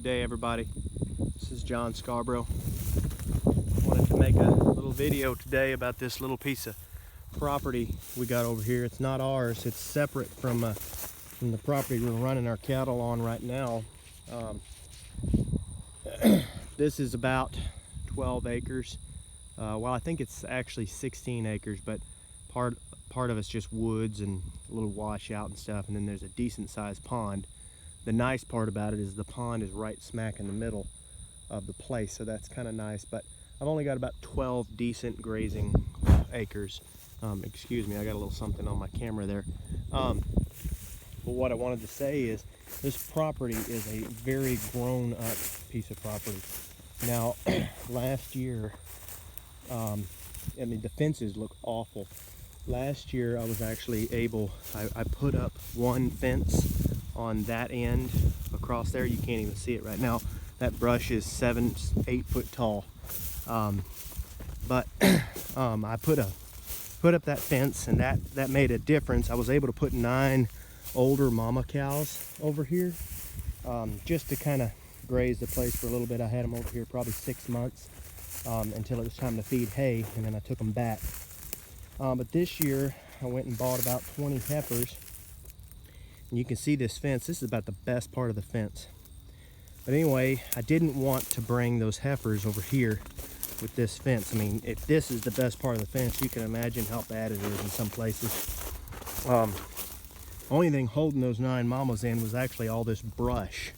day, everybody. This is John Scarborough. Wanted to make a little video today about this little piece of property we got over here. It's not ours. It's separate from the property we're running our cattle on right now. This is about 12 acres. Well, I think it's actually 16 acres, but part of it's just woods and a little washout and stuff, and then there's a decent sized pond. The nice part about it is the pond is right smack in the middle of the place, so that's kind of nice. But I've only got about 12 decent grazing acres. Excuse me, I got a little something on my camera there. But what I wanted to say is this property is a very grown up piece of property. Now, last year, I mean, the fences look awful. Last year I was actually able, I put up one fence on that end across there. You can't even see it right now. That brush is 7-8 foot tall. But I put up that fence, and that made a difference. I was able to put 9 older mama cows over here, just to kind of graze the place for a little bit. I had them over here probably 6 months until it was time to feed hay, and then I took them back. But this year I went and bought about 20 heifers. And you can see this fence. This is about the best part of the fence. But anyway, I didn't want to bring those heifers over here with this fence. I mean, if this is the best part of the fence, you can imagine how bad it is in some places. Only thing holding those 9 mamas in was actually all this brush.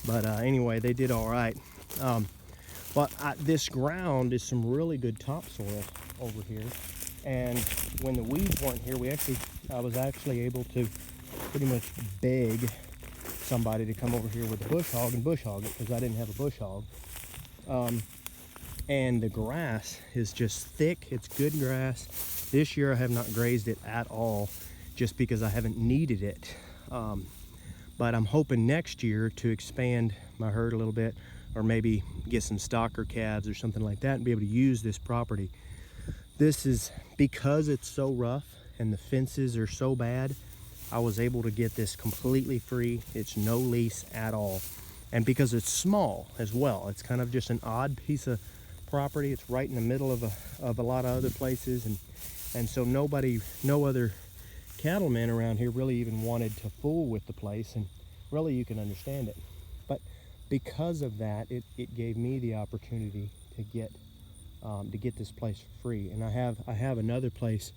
But anyway, they did all right. But this ground is some really good topsoil over here. And when the weeds weren't here, I was actually able to pretty much beg somebody to come over here with a bush hog and bush hog it, because I didn't have a bush hog. And the grass is just thick. It's good grass. This year I have not grazed it at all, just because I haven't needed it. But I'm hoping next year to expand my herd a little bit, or maybe get some stocker calves or something like that and be able to use this property. This is, because it's so rough and the fences are so bad, I was able to get this completely free. It's no lease at all. And because it's small as well, it's kind of just an odd piece of property. It's right in the middle of a lot of other places, and so no other cattlemen around here really even wanted to fool with the place, and really you can understand it. But because of that, it gave me the opportunity to get this place free. And I have another place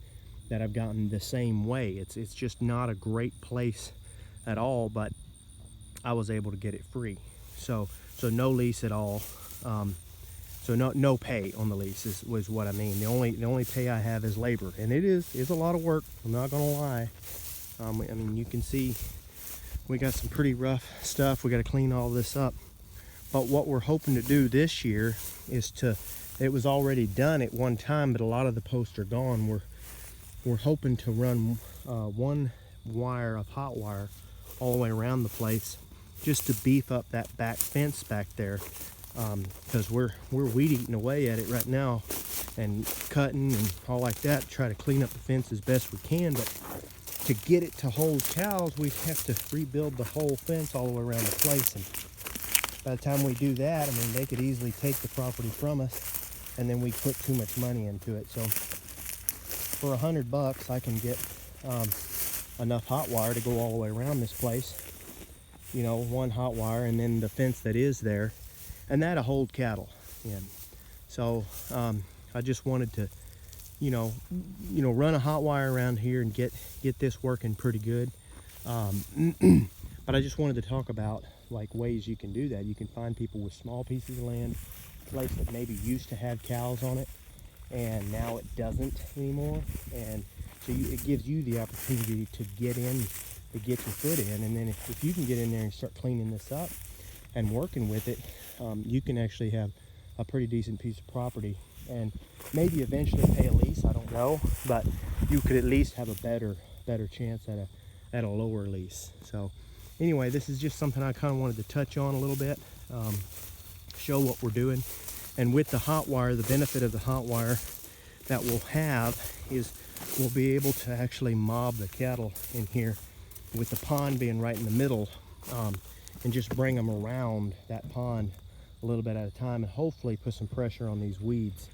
that I've gotten the same way. It's just not a great place at all, but I was able to get it free. So no lease at all. So no pay on the lease was what I mean. The only pay I have is labor, and it's a lot of work. I'm not gonna lie. I mean, you can see we got some pretty rough stuff. We got to clean all this up. But what we're hoping to do this year is it was already done at one time, but a lot of the posts are gone. We're hoping to run 1 wire of hot wire all the way around the place, just to beef up that back fence back there, because we're weed eating away at it right now and cutting and all like that to try to clean up the fence as best we can. But to get it to hold cows, we have to rebuild the whole fence all the way around the place. And by the time we do that, I mean, they could easily take the property from us, and then we put too much money into it. So for $100, I can get enough hot wire to go all the way around this place. You know, 1 hot wire, and then the fence that is there, and that'll hold cattle in. So I just wanted to, you know, run a hot wire around here and get this working pretty good. But I just wanted to talk about like ways you can do that. You can find people with small pieces of land, place that maybe used to have cows on it, and now it doesn't anymore. And so it gives you the opportunity to get in, to get your foot in, and then if you can get in there and start cleaning this up and working with it, you can actually have a pretty decent piece of property, and maybe eventually pay a lease. I don't know, but you could at least have a better chance at a lower lease. So anyway, this is just something I kind of wanted to touch on a little bit, show what we're doing. And with the hot wire, the benefit of the hot wire that we'll have is we'll be able to actually mob the cattle in here. With the pond being right in the middle, and just bring them around that pond a little bit at a time, and hopefully put some pressure on these weeds.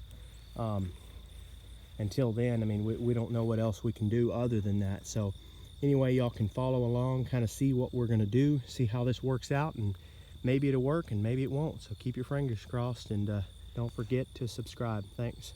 Until then, I mean, we don't know what else we can do other than that. So anyway, y'all can follow along, kind of see what we're gonna do, see how this works out, and maybe it'll work and maybe it won't. So keep your fingers crossed, and don't forget to subscribe. Thanks.